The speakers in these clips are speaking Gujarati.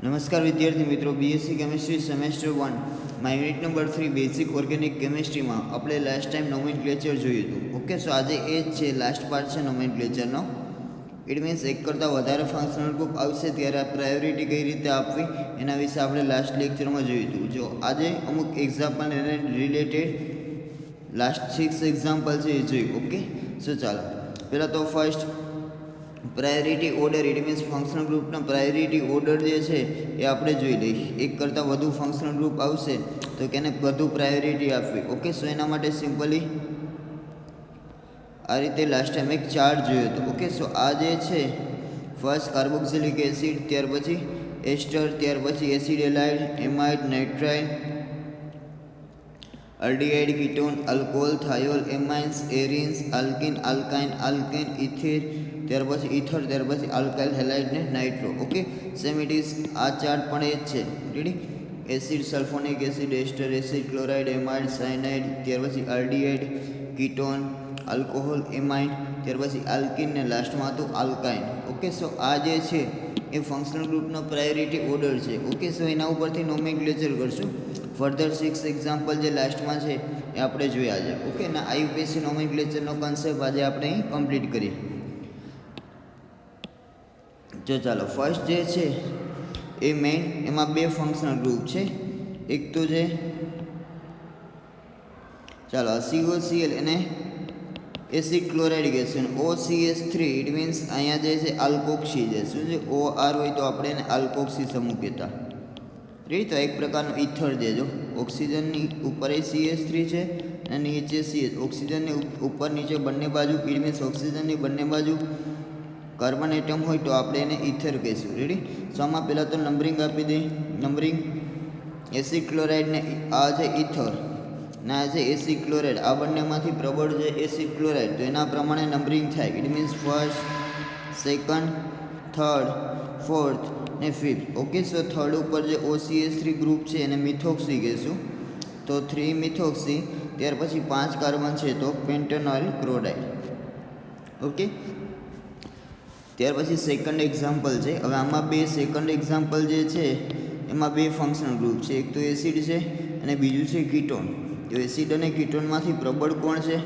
નમસ્કાર વિદ્યાર્થી મિત્રો, બીએસસી કેમિસ્ટ્રી સેમેસ્ટર 1 માં યુનિટ નંબર 3 બેઝિક ઓર્ગેનિક કેમિસ્ટ્રીમાં આપણે લાસ્ટ ટાઈમ નોમેનક્લેચર જોયું હતું. ઓકે, સો આજે એ જ છે, લાસ્ટ પાર્ટ છે નોમેનક્લેચરનો. ઇટ મીન્સ એક કરતાં વધારે ફંક્શનલ ગ્રુપ આવશે ત્યારે પ્રાયોરિટી કઈ રીતે આપવી એના વિશે આપણે લાસ્ટ લેક્ચરમાં જોયું હતું. જો આજે અમુક એક્ઝામ્પલ એને રિલેટેડ લાસ્ટ 6 એક્ઝામ્પલ છે એ જોયું. ઓકે, સો ચાલો પહેલાં તો first priority order, it means functional ગ્રુપનો પ્રાયોરિટી ઓર્ડર જે છે એ આપણે જોઈ લઈએ. એક કરતાં વધુ ફંક્શનલ ગ્રુપ આવશે તો કેને વધુ પ્રાયોરિટી આપવી. ઓકે, સો એના માટે સિમ્પલી આ રીતે લાસ્ટ ટાઈમ એક ચાર્ટ જોયો હતો. ઓકે, સો આ જે છે ફર્સ્ટ કાર્બોક્સિલિક એસિડ, ત્યાર પછી એસ્ટર, ત્યાર પછી acid halide, amide, nitrile, aldehyde, ketone, alcohol, thiol, amines, arenes, alkene, alkyne, alkane, ether, ત્યાર પછી ઇથર, ત્યાર પછી આલ્કાઇલ હેલાઇડ ને nitro. Okay, same it is આ ચાર્ટ પણ એ જ છે. Ready, acid, sulphonic acid, ester, acid, chloride, amide, cyanide, ત્યાર પછી આલ્ડીહાઇડ, કીટોન, આલ્કોહોલ, એમાઇન, ત્યાર પછી આલ્કીન ને લાસ્ટમાં હતું આલ્કાઇન. ઓકે, સો આ જે છે એ ફંક્શનલ ગ્રુપનો પ્રાયોરિટી ઓર્ડર છે. ઓકે, સો એના ઉપરથી નોમેનક્લેચર કરશું. ફર્ધર 6 એક્ઝામ્પલ જે લાસ્ટમાં છે એ આપણે જોયા છે. ઓકે, ના આઈયુપીએસસી નોમેનક્લેચરનો કોન્સેપ્ટ આજે આપણે અહીં કમ્પ્લીટ કરીએ. જો ચાલો, ફર્સ્ટ જે છે એ મેઇન, એમાં બે ફંક્શનલ ગ્રુપ છે. એક તો છે ચાલો COCl એને acid chloride gas, OCS3 it means અહીંયા જે છે આલ્કોક્સી છે. શું છે? OR હોય તો આપણે એને આલ્કોક્સી સમૂહ કહેતા. રેડી, તો એક પ્રકારનું ઇથર છે. જો ઓક્સિજનની ઉપર એ CH3 છે અને નીચે CH. ઓક્સિજનની ઉપર નીચે બંને બાજુ, ઇટ મીન્સ ઓક્સિજનની બંને બાજુ કાર્બન એટમ હોય તો આપણે એને ઇથર કહીશું. રેડી, સો આમાં પહેલાં તો નંબરિંગ આપી દઈએ. નંબરિંગ એસિડ ક્લોરાઇડ ને આ છે ઇથર ને આ છે એસિડ ક્લોરાઇડ. આ બંનેમાંથી પ્રબળ છે એસિડ ક્લોરાઇડ, તો એના પ્રમાણે નંબરિંગ થાય. It means first, second, third, fourth ને ફિફ્થ. ઓકે, સો થર્ડ ઉપર જે OCS3 ગ્રુપ છે એને મિથોક્સી કહીશું, તો 3 મિથોક્સી. ત્યાર પછી 5 કાર્બન છે તો પેન્ટેનોઇલ ક્લોરાઇડ. ઓકે, ત્યાર પછી સેકન્ડ એક્ઝામ્પલ છે. હવે આમાં બે સેકન્ડ એક્ઝામ્પલ જે છે એમાં બે ફંક્શનલ ગ્રુપ છે. એક તો એસિડ છે અને બીજું છે કીટોન. તો એસિડ અને કીટોનમાંથી પ્રબળ કોણ છે?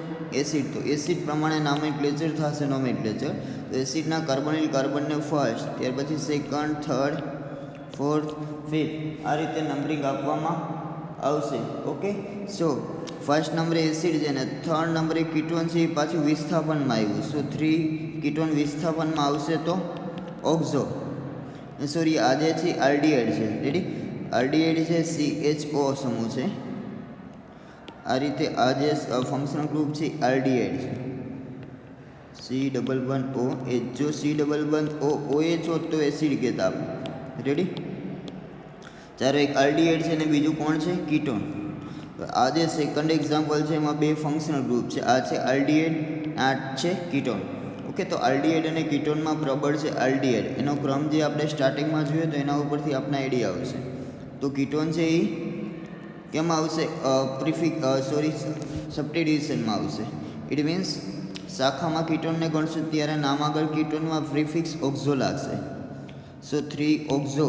એસિડ. તો એસિડ પ્રમાણે નોમેનક્લેચર થશે નોમેનક્લેચર. તો એસિડના કાર્બોનિલ કાર્બનને ફર્સ્ટ, ત્યાર પછી સેકન્ડ, થર્ડ, ફોર્થ, ફિફ્થ, આ રીતે નંબરિંગ આપવામાં આવશે. ઓકે, સો ફર્સ્ટ નંબરે એસિડ છે ને થર્ડ નંબરે કીટોન છે, એ પાછું વિસ્થાપનમાં આવ્યું. સો 3 કીટોન વિસ્થાપનમાં આવશે તો ઓક્ઝો, સોરી આ જે છે આલ્ડીહાઇડ છે. રેડી, આલ્ડીહાઇડ છે CHO સમૂહ છે. આ રીતે આ જે ફંક્શનલ ગ્રુપ છે આલ્ડીહાઇડ છે. C11O H. જો C11O OH હોત તો એસિડ કહેતા આપણે. રેડી, ચાલો એક આલ્ડીહાઇડ છે અને બીજું કોણ છે? કીટોન. આ જે સેકન્ડ એક્ઝામ્પલ છે એમાં બે ફંક્શનલ ગ્રુપ છે. આ છે આલ્ડીહાઇડ, આ છે કીટોન. ઓકે, તો આલ્ડીહાઇડ અને કીટોનમાં પ્રબળ છે આલ્ડીહાઇડ. એનો ક્રમ જે આપણે સ્ટાર્ટિંગમાં જોયો તો એના ઉપરથી આપણે આઈડિયા આવશે. તો કીટોન છે એ કેમાં આવશે? સબસ્ટિટ્યુશનમાં આવશે. ઇટ મીન્સ શાખામાં કીટોનને ગણશું ત્યારે નામ આગળ કીટોનમાં પ્રિફિક્સ ઓક્ઝો લાગશે. સો 3 ઓક્ઝો.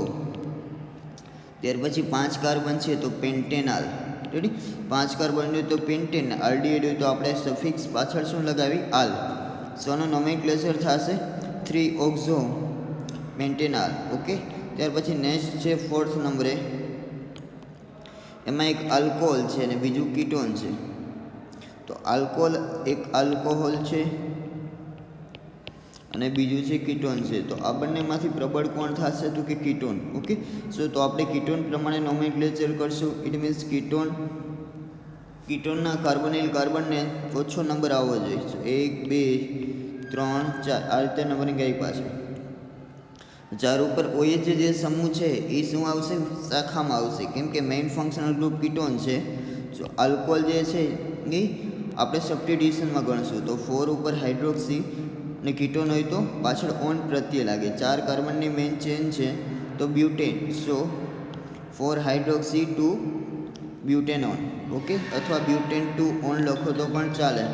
ત્યાર પછી 5 કાર્બન છે તો પેન્ટેનાલ. રેડી, 5 કાર્બન હોય તો પેન્ટેન, આલ્ડીહાઇડ હોય તો આપણે સફિક્સ પાછળ શું લગાવી? આલ. સોનું નોમેનક્લેચર થશે 3 ઓક્ઝો પેન્ટેનાલ. ઓકે, ત્યાર પછી નેક્સ્ટ છે ફોર્થ નંબરે, એમાં એક આલ્કોહોલ છે અને બીજું કીટોન છે. તો આલ્કોહોલ એક આલ્કોહોલ છે અને બીજું છે કીટોન છે. તો આ બંનેમાંથી પ્રબળ કોણ થશે? તો કે કીટોન. ઓકે, સો તો આપણે કીટોન પ્રમાણે નોમેનક્લેચર કરશું. ઇટ મીન્સ કીટોનના કાર્બોનિલ કાર્બનને ઓછો નંબર આવવો જોઈએ. 1 2 3 4 આ રીતે નંબરિંગ આવી પાછળ. 4 ઉપર OH જે સમૂહ છે એ શું આવશે? શાખામાં આવશે, કેમ કે મેઇન ફંક્શનલ ગ્રુપ કીટોન છે. જો આલ્કોહોલ જે છે એ આપણે સબસ્ટિટ્યુશનમાં ગણશું. તો 4 ઉપર હાઇડ્રોક્સી અને કીટોન હોય તો પાછળ ઓન પ્રત્યે લાગે. 4 કાર્બનની મેઇન ચેન છે તો બ્યુટેન. સો 4 હાઇડ્રોક્સી 2 બ્યુટેનોન. ઓકે, અથવા બ્યુટેન 2 ઓન લખો તો પણ ચાલે.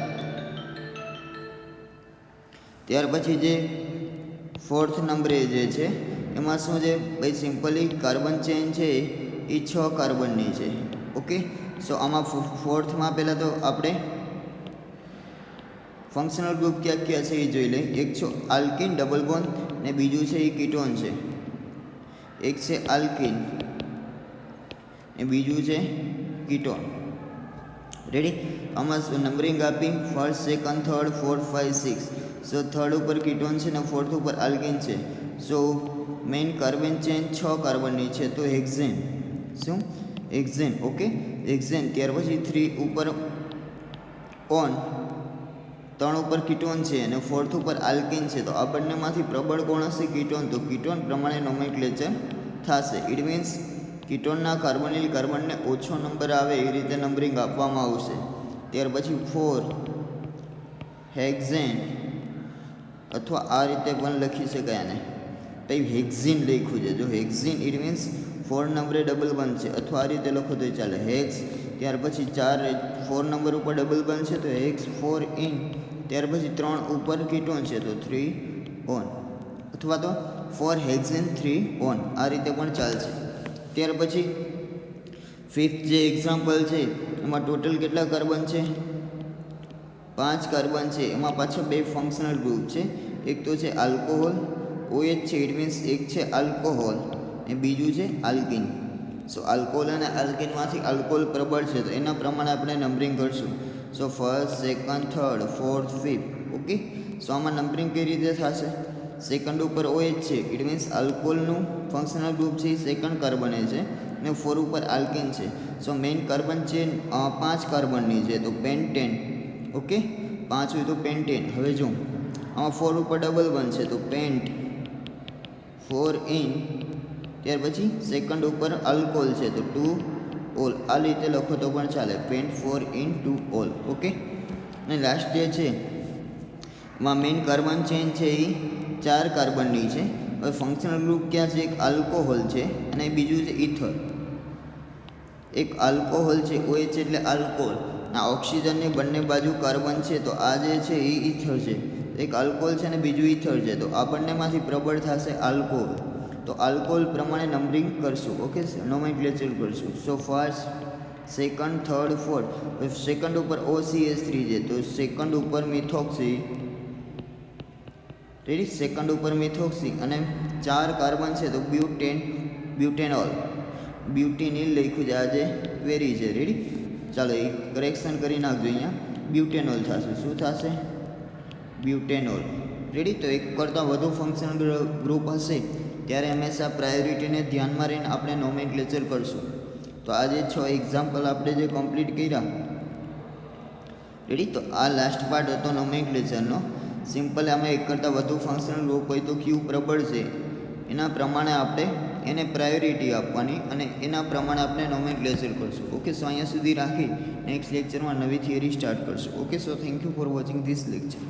ત્યાર પછી જે ફોર્થ નંબરે જે છે એમાં શું છે ભાઈ સિમ્પલી કાર્બન ચેન છે એ 6 કાર્બનની છે. ઓકે, સો આમાં ફોર્થમાં પહેલાં તો આપણે ફંક્શનલ ગ્રુપ ક્યાં ક્યાં છે એ જોઈ લઈએ. એક છે આલ્કિન ડબલ બોન્ડ ને બીજું છે એ કીટોન છે. એક છે આલ્કિન ને બીજું છે કીટોન. રેડી, આમાં નંબરિંગ આપી ફર્સ્ટ, સેકન્ડ, થર્ડ, ફોર્થ, 5, 6. સો થર્ડ ઉપર કીટોન છે ને ફોર્થ ઉપર આલ્કિન છે. સો મેઇન કાર્બન ચેન 6 કાર્બનની છે તો હેક્ઝેન. શું? હેક્ઝેન. Okay, hexane. ત્યાર પછી 3 ઉપર ઓન, 3 ઉપર કીટોન છે અને ફોર્થ ઉપર આલ્કિન છે. તો આ બંનેમાંથી પ્રબળ કોણ હશે? કીટોન. તો કીટોન પ્રમાણે નોમેનક્લેચર થશે. ઇટ મીન્સ કીટોનના કાર્બોનિલ કાર્બનને ઓછો નંબર આવે એ રીતે નંબરિંગ આપવામાં આવશે. ત્યાર પછી 4 હેક્ઝેન, અથવા આ રીતે પણ લખી શકાય આને. પછી હેક્ઝીન લખ્યું છે. જો હેક્ઝીન ઇટ મીન્સ 4 નંબરે ડબલ બનશે, અથવા આ રીતે લખો તો ચાલે હેક્સ. ત્યાર પછી 4 નંબર ઉપર ડબલ બનશે તો હેક્સ 4 ઇન. ત્યાર પછી 3 ઉપર કીટોન છે તો 3 ઓન, અથવા તો 4 હેક્ઝેન 3 ઓન, આ રીતે પણ ચાલશે. ત્યાર પછી 5th જે એક્ઝામ્પલ છે એમાં ટોટલ કેટલા કાર્બન છે? 5 કાર્બન છે. એમાં પાછા 2 ફંક્શનલ ગ્રુપ છે. એક તો છે આલ્કોહોલ, OH છે, ઇટ મીન્સ એક છે આલ્કોહોલ અને બીજું છે આલ્કિન. સો આલ્કોહોલ અને આલ્કિનમાંથી આલ્કોહોલ પ્રબળ છે તો એના પ્રમાણે આપણે નંબરિંગ કરશું. So first, second, third, fourth, 5th. Okay, so આમાં નંબરિંગ કઈ રીતે થશે? સેકન્ડ ઉપર OH છે, ઇટ મીન્સ આલ્કોહોલનું ફંક્શનલ ગ્રુપ છે એ સેકન્ડ કાર્બને છે અને 4 ઉપર આલ્કિન છે. સો મેઇન કાર્બન ચેન 5 કાર્બનની છે તો પેન્ટેન. ઓકે, 5 હોય તો પેન્ટેન. હવે જો આમાં 4 ઉપર ડબલ બનશે તો પેન્ટ 4 ઇન. ત્યાર પછી સેકન્ડ ઉપર આલ્કોહોલ છે તો 2 ઓલ, આ રીતે લખો તો પણ ચાલે, પેન્ટ 4 ઇન 2 ઓલ. ઓકે, અને લાસ્ટ જે છે એમાં મેઇન કાર્બન ચેન છે એ 4 કાર્બનની છે. હવે ફંક્શનલ ગ્રુપ ક્યાં છે? એક આલ્કોહોલ છે અને બીજું છે ઇથર. એક આલ્કોહોલ છે, OH એટલે આલ્કોહોલ. આ ઓક્સિજનની બંને બાજુ કાર્બન છે તો આ જે છે એ ઇથર છે. એક આલ્કોહોલ છે અને બીજું ઇથર છે તો આ બંનેમાંથી પ્રબળ થશે આલ્કોહોલ. તો આલ્કોહોલ પ્રમાણે નંબરિંગ કરશું. ઓકે, નોમેનક્લેચર કરશું. So first, second, third, fourth. Second ઉપર OCH3 છે તો સેકન્ડ ઉપર મિથોક્સી. રેડી, સેકન્ડ ઉપર મિથોક્સી અને 4 કાર્બન છે તો બ્યુટેનોલ. બ્યુટેનિલ લખ્યું છે, આજે વેરી છે. રેડી, ચાલો એ કરેક્શન કરી નાખજો. અહીંયા બ્યુટેનોલ થશે. શું થશે? બ્યુટેનોલ. રેડી, તો એક કરતાં વધુ ફંક્શનલ ગ્રુપ હશે ત્યારે હંમેશા પ્રાયોરિટીને ધ્યાનમાં રહીને આપણે નોમેનક્લેચર કરશું. તો આ જે 6 એક્ઝામ્પલ આપણે જે કમ્પ્લીટ કર્યા. રેડી, તો આ લાસ્ટ પાર્ટ હતો નોમેનક્લેચરનો. સિમ્પલ આમાં એક કરતાં વધુ ફંક્શનલ ગ્રુપ હોય તો ક્યુ પ્રબળ છે એના પ્રમાણે આપણે એને પ્રાયોરિટી આપવાની અને એના પ્રમાણે આપણે નોમેનક્લેચર કરશું. ઓકે, સો અહીંયા સુધી રાખી નેક્સ્ટ લેક્ચરમાં નવી થિયરી સ્ટાર્ટ કરશું. Okay, so thank you for watching this lecture.